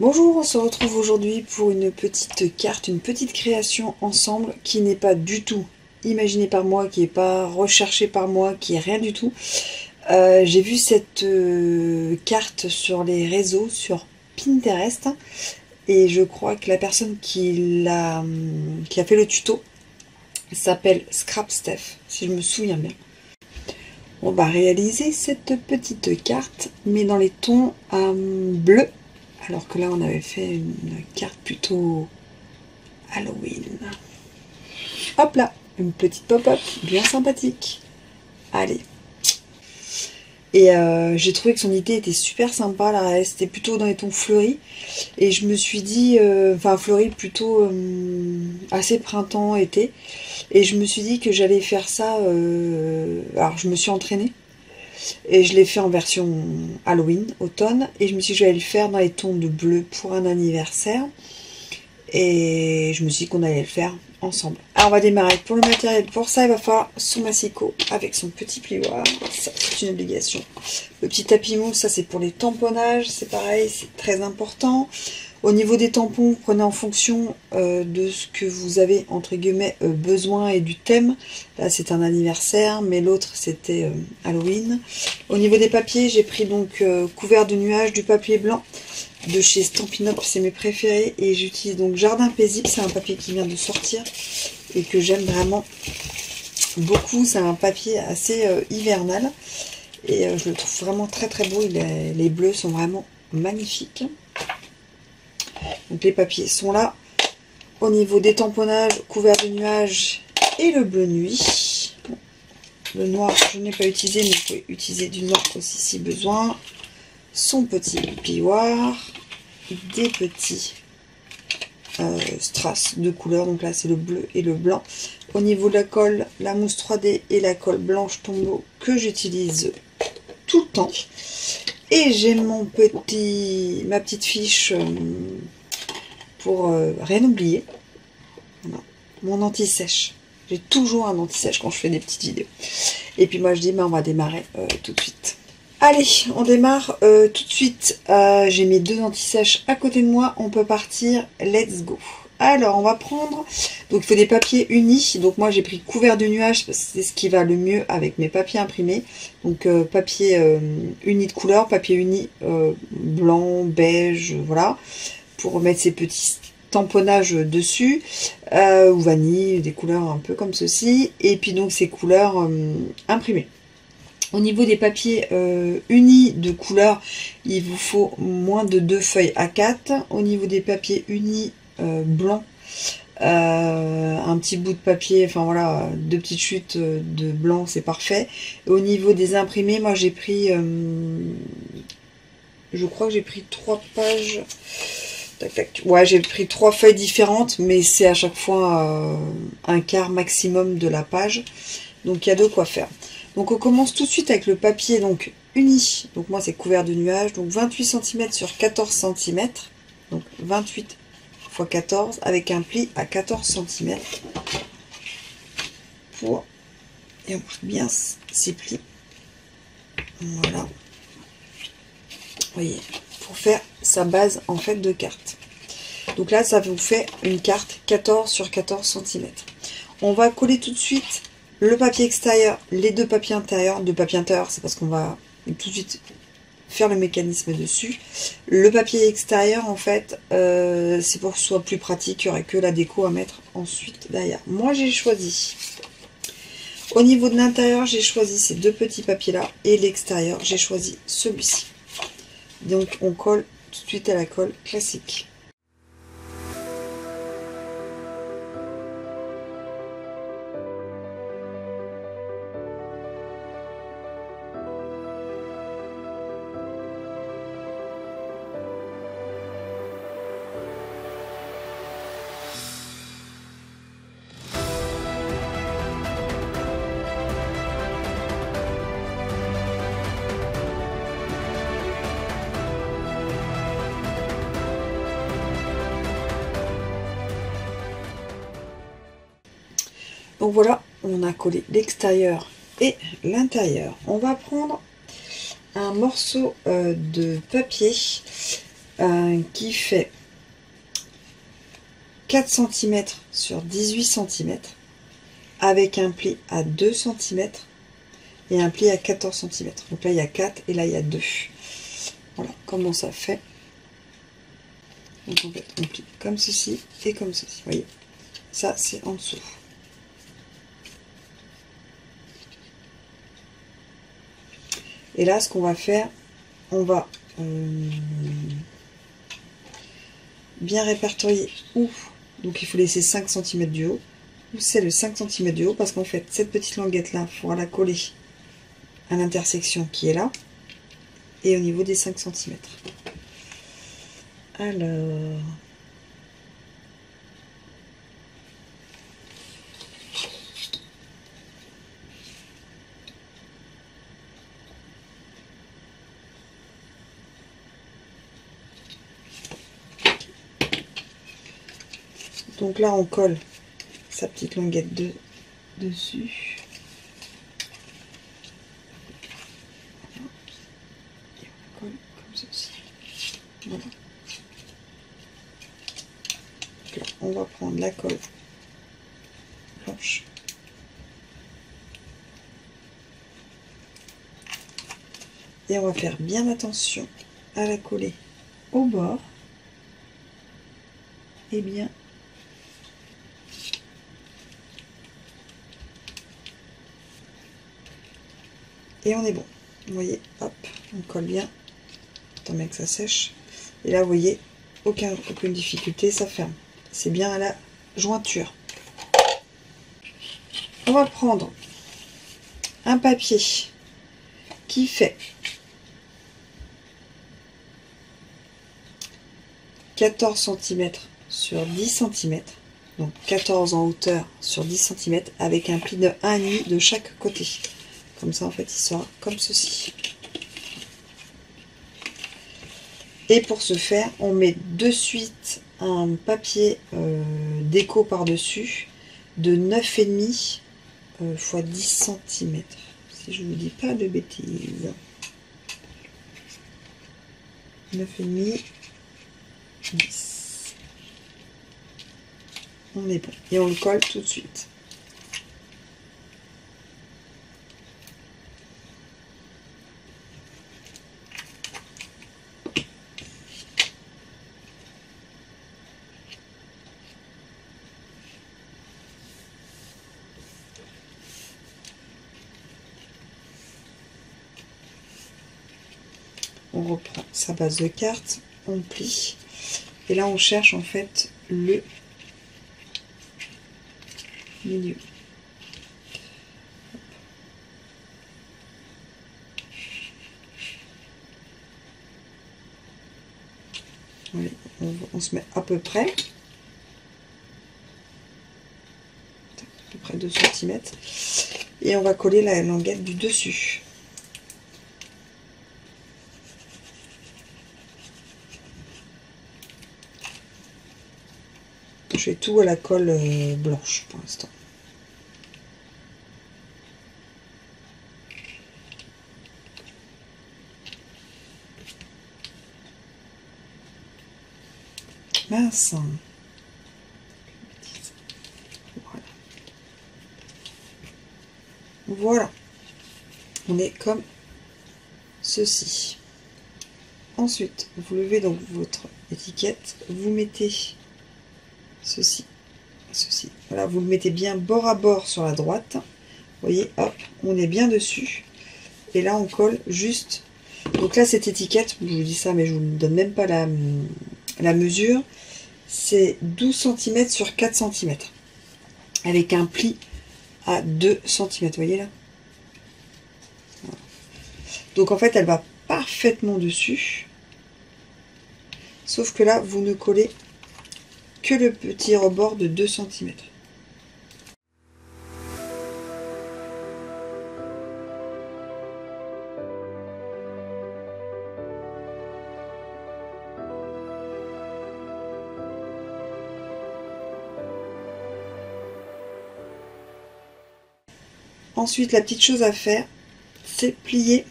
Bonjour, on se retrouve aujourd'hui pour une petite carte, une petite création ensemble qui n'est pas du tout imaginée par moi, qui n'est pas recherchée par moi, qui est rien du tout. J'ai vu cette carte sur les réseaux, sur Pinterest, et je crois que la personne qui a fait le tuto s'appelle Scrap Steph, si je me souviens bien. On va réaliser cette petite carte, mais dans les tons bleu. Alors que là, on avait fait une carte plutôt Halloween. Hop là, une petite pop-up bien sympathique. Allez. Et j'ai trouvé que son idée était super sympa. Là, c'était plutôt dans les tons fleuris. Et je me suis dit, enfin fleuris plutôt assez printemps-été. Et je me suis dit que j'allais faire ça. Alors, je me suis entraînée. Et je l'ai fait en version Halloween, automne. Et je me suis dit que j'allais le faire dans les tons de bleu pour un anniversaire. Et je me suis dit qu'on allait le faire ensemble. Alors on va démarrer. Pour le matériel, pour ça, il va falloir son massicot avec son petit plioir. Ça, c'est une obligation. Le petit tapis mousse, ça c'est pour les tamponnages. C'est pareil, c'est très important. Au niveau des tampons, vous prenez en fonction de ce que vous avez, entre guillemets, besoin et du thème. Là, c'est un anniversaire, mais l'autre, c'était Halloween. Au niveau des papiers, j'ai pris donc couvert de nuages, du papier blanc de chez Stampin' Up, c'est mes préférés. Et j'utilise donc Jardin Paisible, c'est un papier qui vient de sortir et que j'aime vraiment beaucoup. C'est un papier assez hivernal et je le trouve vraiment très très beau. Les bleus sont vraiment magnifiques. Donc les papiers sont là. Au niveau des tamponnages, couvert de nuages et le bleu nuit. Le noir, je n'ai pas utilisé, mais vous pouvez utiliser du noir aussi si besoin. Son petit plioir. Des petits strass de couleur. Donc là, c'est le bleu et le blanc. Au niveau de la colle, la mousse 3D et la colle blanche tombeau que j'utilise tout le temps. Et j'ai ma petite fiche pour rien oublier. Voilà. Mon anti-sèche. J'ai toujours un anti-sèche quand je fais des petites vidéos. Et puis moi je dis, on va démarrer tout de suite. Allez, on démarre tout de suite. J'ai mes deux anti-sèches à côté de moi. On peut partir. Let's go. Alors, on va prendre... Donc, il faut des papiers unis. Donc, moi, j'ai pris couvert de nuages parce que c'est ce qui va le mieux avec mes papiers imprimés. Donc, papier uni de couleur, papier uni blanc, beige, voilà. Pour mettre ces petits tamponnages dessus. Ou vanille, des couleurs un peu comme ceci. Et puis, donc, ces couleurs imprimées. Au niveau des papiers unis de couleur, il vous faut moins de 2 feuilles A4. Au niveau des papiers unis blancs, un petit bout de papier, enfin voilà, 2 petites chutes de blanc, c'est parfait. Et au niveau des imprimés, moi j'ai pris, je crois que j'ai pris 3 pages. Tac, tac. Ouais, j'ai pris 3 feuilles différentes, mais c'est à chaque fois un quart maximum de la page. Donc il y a de quoi faire. Donc on commence tout de suite avec le papier donc uni. Donc moi c'est couvert de nuages. Donc 28 cm sur 14 cm. Donc 28 x 14 avec un pli à 14 cm. Et on marque bien ces plis. Voilà. Vous voyez, pour faire sa base en fait de carte. Donc là ça vous fait une carte 14 sur 14 cm. On va coller tout de suite le papier extérieur, les deux papiers intérieurs. Deux papiers intérieurs, c'est parce qu'on va tout de suite faire le mécanisme dessus. Le papier extérieur, en fait, c'est pour que ce soit plus pratique. Il n'y aurait que la déco à mettre ensuite derrière. Moi, j'ai choisi, au niveau de l'intérieur, j'ai choisi ces deux petits papiers-là. Et l'extérieur, j'ai choisi celui-ci. Donc, on colle tout de suite à la colle classique. Donc voilà, on a collé l'extérieur et l'intérieur. On va prendre un morceau de papier qui fait 4 cm sur 18 cm avec un pli à 2 cm et un pli à 14 cm. Donc là il y a 4 et là il y a 2. Voilà comment ça fait. Donc en fait on plie comme ceci et comme ceci. Vous voyez, ça c'est en dessous. Et là ce qu'on va faire, on va bien répertorier où. Donc il faut laisser 5 cm du haut. Où c'est le 5 cm du haut, parce qu'en fait cette petite languette là, il faudra la coller à l'intersection qui est là et au niveau des 5 cm. Alors donc là on colle sa petite languette dessus. Et on colle comme ceci. Voilà. Donc là, on va prendre la colle blanche. Et on va faire bien attention à la coller au bord. Et bien et on est bon. Vous voyez, hop, on colle bien. Attends bien que ça sèche. Et là, vous voyez, aucune difficulté, ça ferme. C'est bien à la jointure. On va prendre un papier qui fait 14 cm sur 10 cm. Donc 14 en hauteur sur 10 cm avec un pli de 1,5 de chaque côté. Comme ça, en fait, il sera comme ceci. Et pour ce faire, on met de suite un papier déco par-dessus de 9,5 x 10 cm. Si je ne vous dis pas de bêtises. 9,5, 10. On est bon. Et on le colle tout de suite. On reprend sa base de carte, on plie. Et là, on cherche en fait le milieu. Allez, on se met à peu près 2 cm. Et on va coller la languette du dessus. Je fais tout à la colle blanche pour l'instant. Mince. Voilà. Voilà. On est comme ceci. Ensuite, vous levez donc votre étiquette, vous mettez ceci, ceci. Voilà, vous le mettez bien bord à bord sur la droite. Vous voyez, hop, on est bien dessus. Et là, on colle juste. Donc là, cette étiquette, je vous dis ça, mais je vous ne donne même pas la mesure. C'est 12 cm sur 4 cm. Avec un pli à 2 cm. Vous voyez là? Voilà. Donc en fait, elle va parfaitement dessus. Sauf que là, vous ne collez que le petit rebord de 2 cm. Ensuite, la petite chose à faire, c'est plier.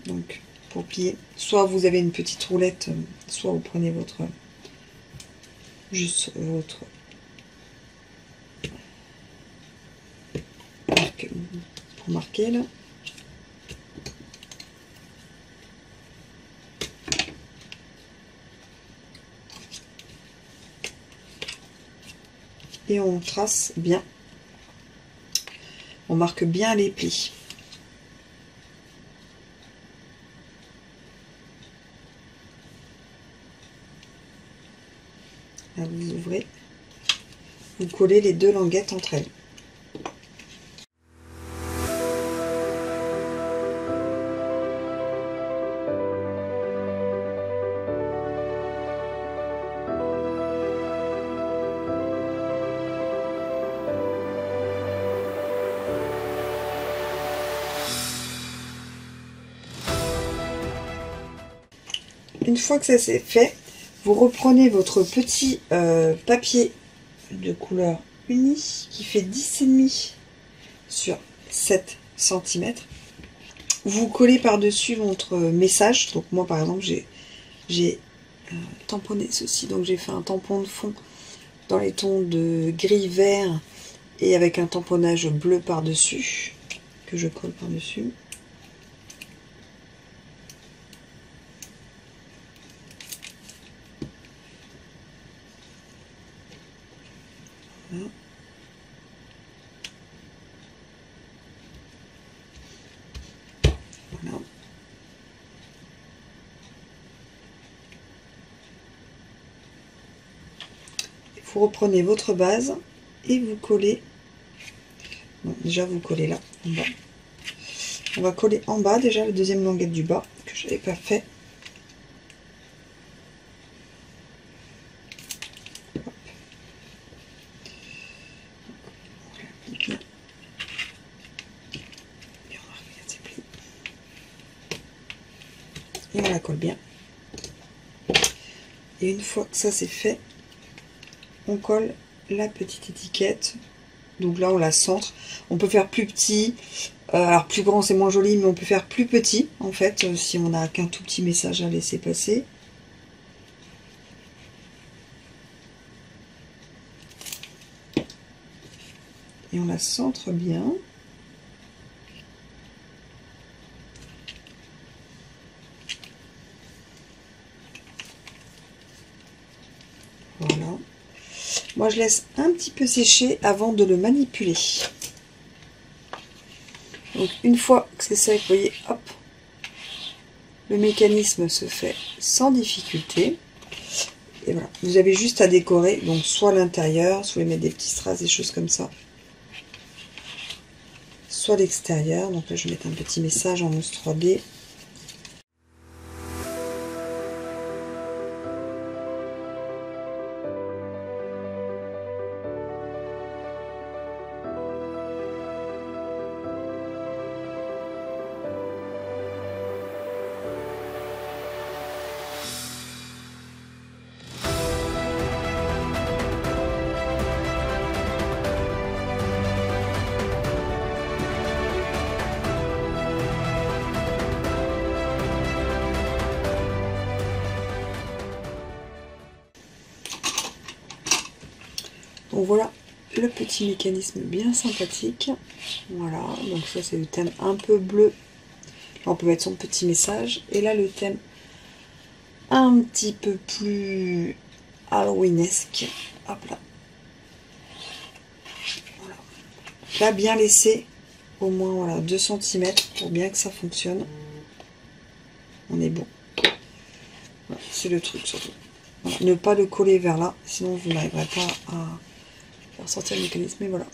Donc, pour plier. Soit vous avez une petite roulette, soit vous prenez votre juste votre marque pour marquer là. Et on trace bien, on marque bien les plis. Là, vous ouvrez, vous collez les deux languettes entre elles. Une fois que ça c'est fait, vous reprenez votre petit papier de couleur unie qui fait 10,5 sur 7 cm. Vous collez par-dessus votre message. Donc moi par exemple j'ai tamponné ceci. Donc j'ai fait un tampon de fond dans les tons de gris vert et avec un tamponnage bleu par-dessus que je colle par-dessus. Voilà. Voilà. Vous reprenez votre base et vous collez. Bon, déjà vous collez là en bas. On va coller en bas déjà la deuxième languette du bas que je n'avais pas fait. Et on la colle bien. Et une fois que ça c'est fait, on colle la petite étiquette. Donc là on la centre. On peut faire plus petit. Alors plus grand c'est moins joli, mais on peut faire plus petit en fait si on n'a qu'un tout petit message à laisser passer. Et on la centre bien. Voilà. Moi je laisse un petit peu sécher avant de le manipuler. Donc une fois que c'est sec, vous voyez, hop, le mécanisme se fait sans difficulté. Et voilà, vous avez juste à décorer, donc soit l'intérieur, soit mettre des petits strass, des choses comme ça. Soit l'extérieur, donc là je vais mettre un petit message en mousse 3D. Donc voilà le petit mécanisme bien sympathique. Voilà, donc ça c'est le thème un peu bleu. Là, on peut mettre son petit message. Et là le thème un petit peu plus halloweenesque. Hop là. Voilà. Là bien laisser au moins voilà, 2 cm pour bien que ça fonctionne. On est bon. Voilà, c'est le truc surtout. Voilà, ne pas le coller vers là, sinon vous n'arriverez pas à faire sortir le mécanisme. Mais voilà.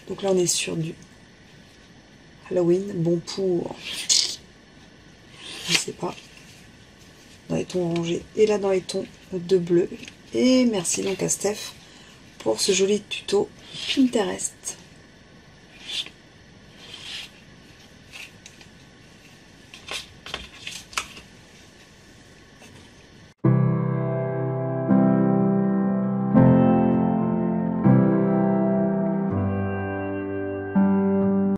Donc là on est sur du Halloween, bon pour, je sais pas, dans les tons orangés et là dans les tons de bleu. Et merci donc à Steph pour ce joli tuto Pinterest.